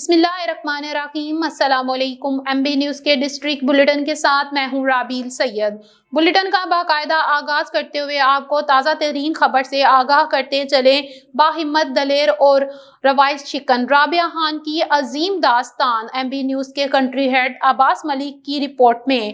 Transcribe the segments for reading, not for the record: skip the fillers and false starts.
بسم اللہ الرحمن الرحیم۔ السلام علیکم۔ ایم بی نیوز کے ڈسٹرکٹ بلیٹن کے ساتھ میں ہوں رابیل سید۔ بلیٹن کا باقاعدہ آغاز کرتے ہوئے آپ کو تازہ ترین خبر سے آگاہ کرتے چلیں۔ باہمت دلیر اور روایت شکن رابعہ خان کی عظیم داستان۔ ایم بی نیوز کے کنٹری ہیڈ عباس ملک کی رپورٹ میں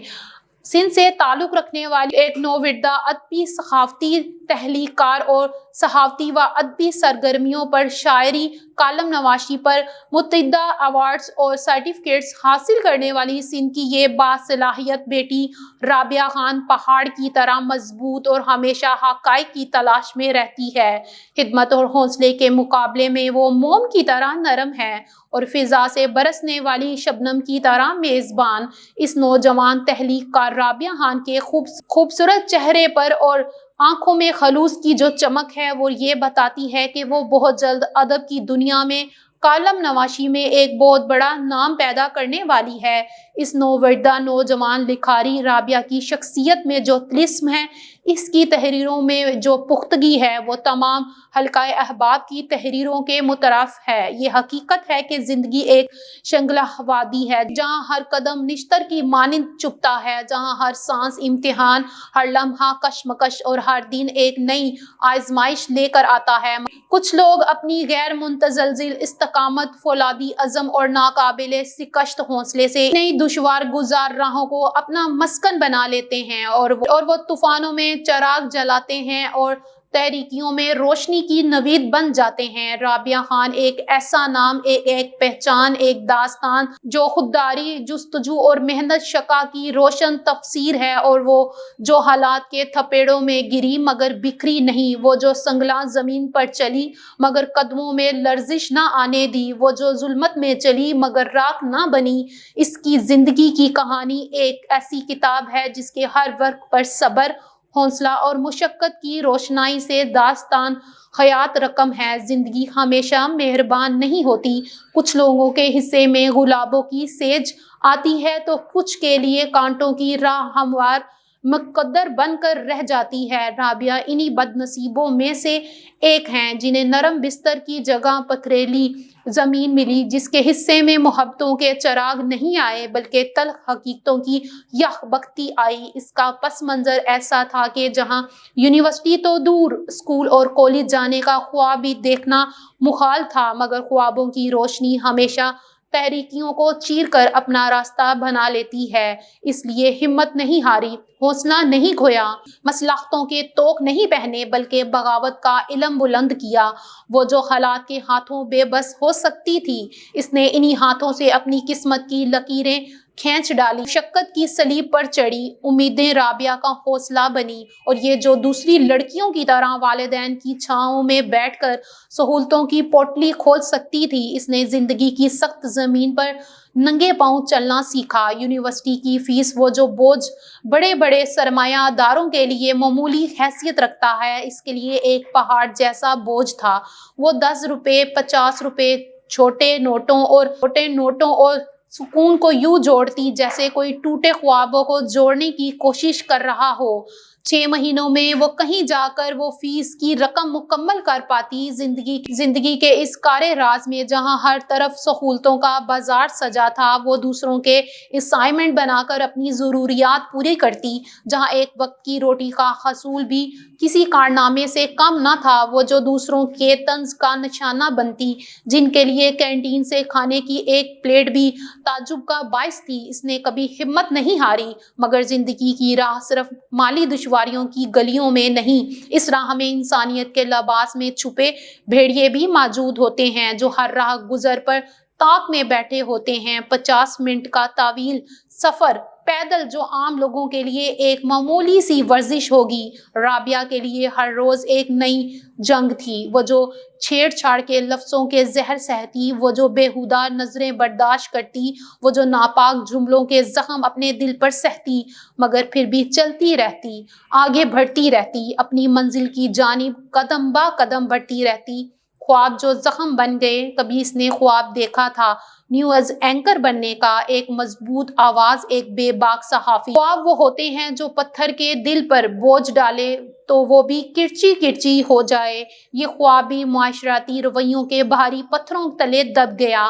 سندھ سے تعلق رکھنے والی ایک نوردہ ادبی ثقافتی تحلیل کار اور صحافتی و ادبی سرگرمیوں پر شاعری کالم نویسی پر متعدد ایوارڈز اور سرٹیفکیٹس حاصل کرنے والی سندھ کی یہ باصلاحیت بیٹی رابعہ خان پہاڑ کی طرح مضبوط اور ہمیشہ حقائق کی تلاش میں رہتی ہے۔ خدمت اور حوصلے کے مقابلے میں وہ موم کی طرح نرم ہے اور فضا سے برسنے والی شبنم کی طرح میزبان۔ اس نوجوان تحلیل کار رابعہ خان کے خوبصورت چہرے پر اور آنکھوں میں خلوص کی جو چمک ہے وہ یہ بتاتی ہے کہ وہ بہت جلد ادب کی دنیا میں کالم نویسی میں ایک بہت بڑا نام پیدا کرنے والی ہے۔ اس نوردہ نوجوان لکھاری رابعہ کی شخصیت میں جو طلسم ہے، اس کی تحریروں میں جو پختگی ہے، وہ تمام حلقہ احباب کی تحریروں کے مترادف ہے۔ یہ حقیقت ہے کہ زندگی ایک شنگلہ وادی ہے جہاں ہر قدم نشتر کی مانند چبھتا ہے، جہاں ہر سانس امتحان، ہر لمحہ کشمکش اور ہر دن ایک نئی آزمائش لے کر آتا ہے۔ کچھ لوگ اپنی غیر متزلزل استقامت، فولادی عزم اور ناقابل شکست حوصلے سے نئی دشوار گزار راہوں کو اپنا مسکن بنا لیتے ہیں اور وہ طوفانوں میں چراغ جلاتے ہیں اور تاریکیوں میں روشنی کی نوید بن جاتے ہیں۔ رابعہ خان ایک ایسا نام، ایک پہچان، ایک داستان جو خودداری، جستجو اور محنت شقا کی روشن تفسیر ہے، اور وہ جو حالات کے تھپیڑوں میں گری مگر بکھری نہیں، وہ جو سنگلاں زمین پر چلی مگر قدموں میں لرزش نہ آنے دی، وہ جو ظلمت میں چلی مگر راکھ نہ بنی۔ اس کی زندگی کی کہانی ایک ایسی کتاب ہے جس کے ہر ورق پر صبر، حوصلہ اور مشقت کی روشنائی سے داستان حیات رقم ہے۔ زندگی ہمیشہ مہربان نہیں ہوتی۔ کچھ لوگوں کے حصے میں گلابوں کی سیج آتی ہے تو کچھ کے لیے کانٹوں کی راہ ہموار مقدر بن کر رہ جاتی ہے۔ رابعہ انہی بد نصیبوں میں سے ایک ہیں جنہیں نرم بستر کی جگہ پتھریلی زمین ملی، جس کے حصے میں محبتوں کے چراغ نہیں آئے بلکہ تلخ حقیقتوں کی یخ بختی آئی۔ اس کا پس منظر ایسا تھا کہ جہاں یونیورسٹی تو دور، اسکول اور کالج جانے کا خواب بھی دیکھنا محال تھا، مگر خوابوں کی روشنی ہمیشہ تاریکیوں کو چیر کر اپنا راستہ بنا لیتی ہے۔ اس لیے ہمت نہیں ہاری، حوصلہ نہیں کھویا، مصلحتوں کے طوق نہیں پہنے بلکہ بغاوت کا علم بلند کیا۔ وہ جو حالات کے ہاتھوں بے بس ہو سکتی تھی، اس نے انہی ہاتھوں سے اپنی قسمت کی لکیریں کھینچ ڈالی، مشقت کی صلیب پر چڑھی، امیدیں رابعہ کا حوصلہ بنی، اور یہ جو دوسری لڑکیوں کی طرح والدین کی چھاؤں میں بیٹھ کر سہولتوں کی پوٹلی کھول سکتی تھی، اس نے زندگی کی سخت زمین پر ننگے پاؤں چلنا سیکھا۔ یونیورسٹی کی فیس، وہ جو بوجھ بڑے بڑے سرمایہ داروں کے لیے معمولی حیثیت رکھتا ہے، اس کے لیے ایک پہاڑ جیسا بوجھ تھا۔ وہ 10 روپے، 50 روپے، چھوٹے نوٹوں اور سکون کو یوں جوڑتی جیسے کوئی ٹوٹے خوابوں کو جوڑنے کی کوشش کر رہا ہو۔ 6 مہینوں میں وہ کہیں جا کر وہ فیس کی رقم مکمل کر پاتی۔ زندگی کے اس کارے راز میں جہاں ہر طرف سہولتوں کا بازار سجا تھا، وہ دوسروں کے اسائنمنٹ بنا کر اپنی ضروریات پوری کرتی۔ جہاں ایک وقت کی روٹی کا حصول بھی کسی کارنامے سے کم نہ تھا، وہ جو دوسروں کے طنز کا نشانہ بنتی، جن کے لیے کینٹین سے کھانے کی ایک پلیٹ بھی تعجب کا باعث تھی، اس نے کبھی ہمت نہیں ہاری۔ مگر زندگی کی راہ صرف مالی دشواریوں کی گلیوں میں نہیں، اس راہ میں انسانیت کے لباس میں چھپے بھیڑیے بھی موجود ہوتے ہیں جو ہر راہ گزر پر طاق میں بیٹھے ہوتے ہیں۔ 50 منٹ کا طویل سفر پیدل جو عام لوگوں کے لیے ایک معمولی سی ورزش ہوگی، رابعہ کے لیے ہر روز ایک نئی جنگ تھی۔ وہ جو چھیڑ چھاڑ کے لفظوں کے زہر سہتی، وہ جو بیہودہ نظریں برداشت کرتی، وہ جو ناپاک جملوں کے زخم اپنے دل پر سہتی، مگر پھر بھی چلتی رہتی، آگے بڑھتی رہتی، اپنی منزل کی جانب قدم با قدم بڑھتی رہتی۔ خواب جو زخم بن گئے۔ کبھی اس نے خواب دیکھا تھا نیوز اینکر بننے کا، ایک مضبوط آواز، ایک بے باک صحافی۔ خواب وہ ہوتے ہیں جو پتھر کے دل پر بوجھ ڈالے تو وہ بھی کرچی کرچی ہو جائے۔ یہ خواب بھی معاشرتی رویوں کے بھاری پتھروں تلے دب گیا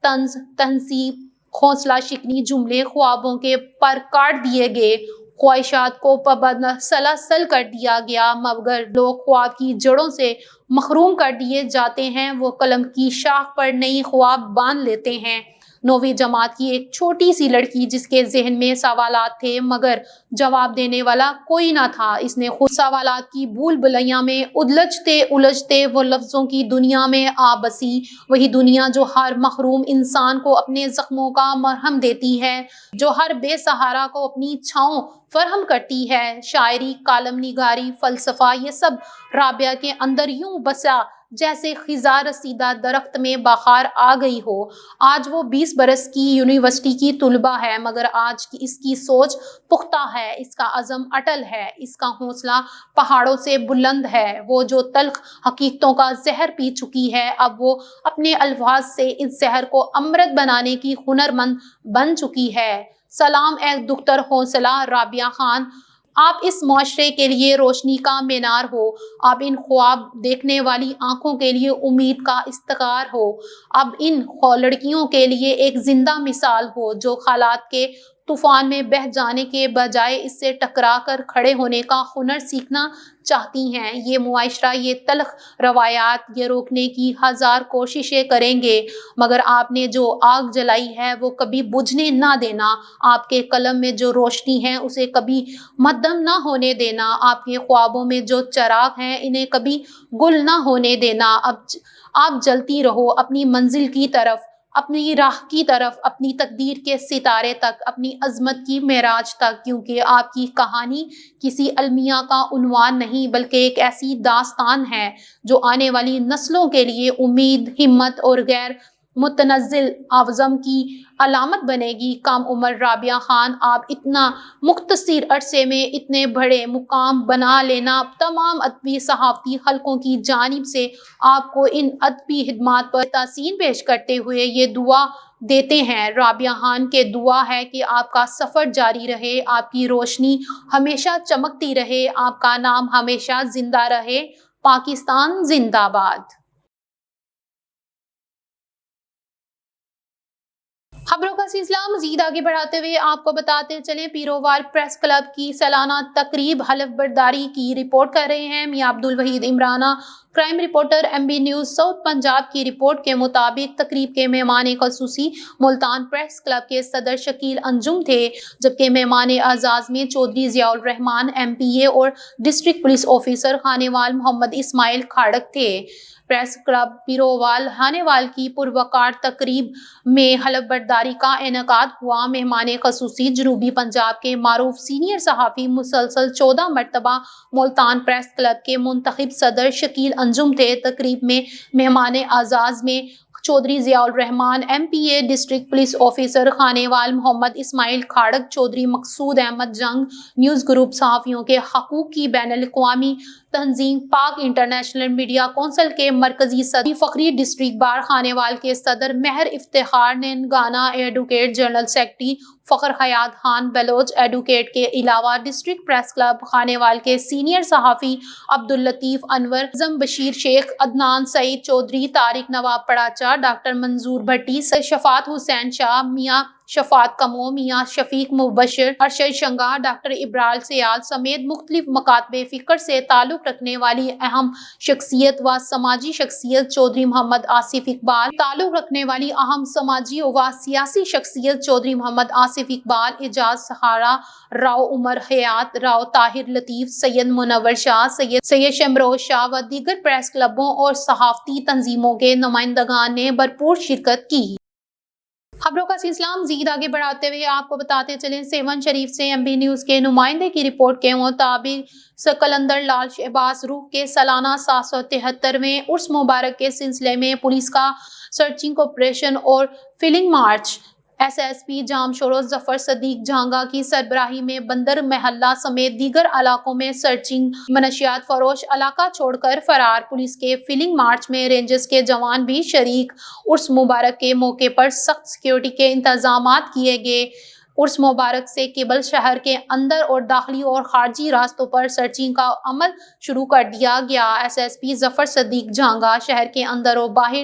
طنز تہذیب حوصلہ شکنی جملے خوابوں کے پر کاٹ دیے گئے، خواہشات کو پابند سلاسل کر دیا گیا، مگر لوگ خواب کی جڑوں سے محروم کر دیے جاتے ہیں، وہ قلم کی شاخ پر نئی خواب باندھ لیتے ہیں۔ 9ویں جماعت کی ایک چھوٹی سی لڑکی جس کے ذہن میں سوالات تھے مگر جواب دینے والا کوئی نہ تھا، اس نے خود سوالات کی بھول بھلیاں میں الجھتے وہ لفظوں کی دنیا میں آ بسی، وہی دنیا جو ہر محروم انسان کو اپنے زخموں کا مرہم دیتی ہے، جو ہر بے سہارا کو اپنی چھاؤں فراہم کرتی ہے۔ شاعری، کالم نگاری، فلسفہ، یہ سب رابعہ کے اندر یوں بسا جیسے خزاں رسیدہ درخت میں بہار آ گئی ہو۔ آج وہ 20 برس کی یونیورسٹی کی طالبہ ہے، مگر آج اس کی سوچ پختہ ہے، اس کا عزم اٹل ہے، اس کا حوصلہ پہاڑوں سے بلند ہے۔ وہ جو تلخ حقیقتوں کا زہر پی چکی ہے، اب وہ اپنے الفاظ سے اس زہر کو امرت بنانے کی ہنرمند بن چکی ہے۔ سلام اے دختر حوصلہ رابعہ خان، آپ اس معاشرے کے لیے روشنی کا مینار ہو، آپ ان خواب دیکھنے والی آنکھوں کے لیے امید کا استعار ہو، اب ان لڑکیوں کے لیے ایک زندہ مثال ہو جو حالات کے طوفان میں بہہ جانے کے بجائے اس سے ٹکرا کر کھڑے ہونے کا ہنر سیکھنا چاہتی ہیں۔ یہ معاشرہ یہ تلخ روایات یہ روکنے کی ہزار کوششیں کریں گے، مگر آپ نے جو آگ جلائی ہے وہ کبھی بجھنے نہ دینا، آپ کے قلم میں جو روشنی ہے اسے کبھی مدھم نہ ہونے دینا، آپ کے خوابوں میں جو چراغ ہیں انہیں کبھی گل نہ ہونے دینا۔ آپ جلتی رہو اپنی منزل کی طرف، اپنی راہ کی طرف، اپنی تقدیر کے ستارے تک، اپنی عظمت کی معراج تک، کیونکہ آپ کی کہانی کسی المیہ کا عنوان نہیں بلکہ ایک ایسی داستان ہے جو آنے والی نسلوں کے لیے امید، ہمت اور غیر متنزل عزم کی علامت بنے گی۔ کم عمر رابعہ خان، آپ اتنا مختصر عرصے میں اتنے بڑے مقام بنا لینا تمام ادبی صحافتی حلقوں کی جانب سے آپ کو ان ادبی خدمات پر تحسین پیش کرتے ہوئے یہ دعا دیتے ہیں۔ رابعہ خان کے دعا ہے کہ آپ کا سفر جاری رہے، آپ کی روشنی ہمیشہ چمکتی رہے، آپ کا نام ہمیشہ زندہ رہے۔ پاکستان زندہ باد۔ خبروں کا سلسلہ مزید آگے بڑھاتے ہوئے آپ کو بتاتے چلیں، پیرووار پریس کلب کی سالانہ تقریب حلف برداری کی رپورٹ کر رہے ہیں میاں Abdul Waheed Imrana. Crime reporter MB news south Punjab کی رپورٹ کے مطابق تقریب کے مہمان خصوصی ملتان پریس کلب کے صدر شکیل انجم تھے، جبکہ مہمان اعزاز میں چودھری ضیاء الرحمان MPA اور district police officer Khanewal Muhammad Ismail کھاڑک تھے۔ پریس کلب پیرووال خانیوال کی پروقار تقریب میں حلف برداری کا انعقاد ہوا۔ مہمان خصوصی جنوبی پنجاب کے معروف سینئر صحافی، مسلسل 14 مرتبہ ملتان پریس کلب کے منتخب صدر شکیل انجم تھے۔ تقریب میں مہمان اعزاز میں Chaudhry Zia ur-Rahman MPA، district police officer Khanewal Muhammad Ismail Kharak, Chaudhry Maqsood Ahmed Jang, news group صحافیوں کے حقوق کی بین الاقوامی تنظیم پاک انٹرنیشنل میڈیا کونسل کے مرکزی صدر فخری، ڈسٹرکٹ بار خانیوال کے صدر مہر افتخار ننگانہ، ایڈوکیٹ جنرل سیکرٹری فخر حیات خان بلوچ، ایڈوکیٹ کے علاوہ ڈسٹرکٹ پریس کلب خانیوال کے سینئر صحافی عبداللطیف انور، اعظم بشیر شیخ، عدنان سعید چودھری، طارق نواب پڑاچا، ڈاکٹر منظور بھٹی، شفاعت حسین شاہ، میاں شفاعت کمو، میاں شفیق مبشر، ارشد شنگا، ڈاکٹر ابرال سیال سمیت مختلف مکاتب فکر سے تعلق رکھنے والی اہم شخصیت و سماجی شخصیت، چودھری محمد آصف اقبال، تعلق رکھنے والی اہم سماجی و سیاسی شخصیت چودھری محمد آصف اقبال، اعجاز سہارا، راؤ عمر حیات، راؤ طاہر لطیف، سید منور شاہ، سید شمروز شاہ و دیگر پریس کلبوں اور صحافتی تنظیموں کے نمائندگان نے بھرپور شرکت کی۔ خبروں کا سلسلہ مزید آگے بڑھاتے ہوئے آپ کو بتاتے چلیں، سیون شریف سے MB نیوز کے نمائندے کی رپورٹ کے مطابق قلندر لال شہباز روح کے سالانہ 773ویں عرس مبارک کے سلسلے میں پولیس کا سرچنگ آپریشن اور فلنگ مارچ SSP جامشورو ظفر صدیق جھانگا کی سربراہی میں بندر محلہ سمیت دیگر علاقوں میں سرچنگ۔ منشیات فروش علاقہ چھوڑ کر فرار۔ پولیس کے فلنگ مارچ میں رینجرز کے جوان بھی شریک۔ عرس مبارک کے موقع پر سخت سیکیورٹی کے انتظامات کیے گئے۔ عرس مبارک سے قبل شہر کے اندر اور داخلی اور خارجی راستوں پر سرچنگ کا عمل شروع کر دیا گیا۔ SSP ظفر صدیق جھانگا شہر کے اندر اور باہر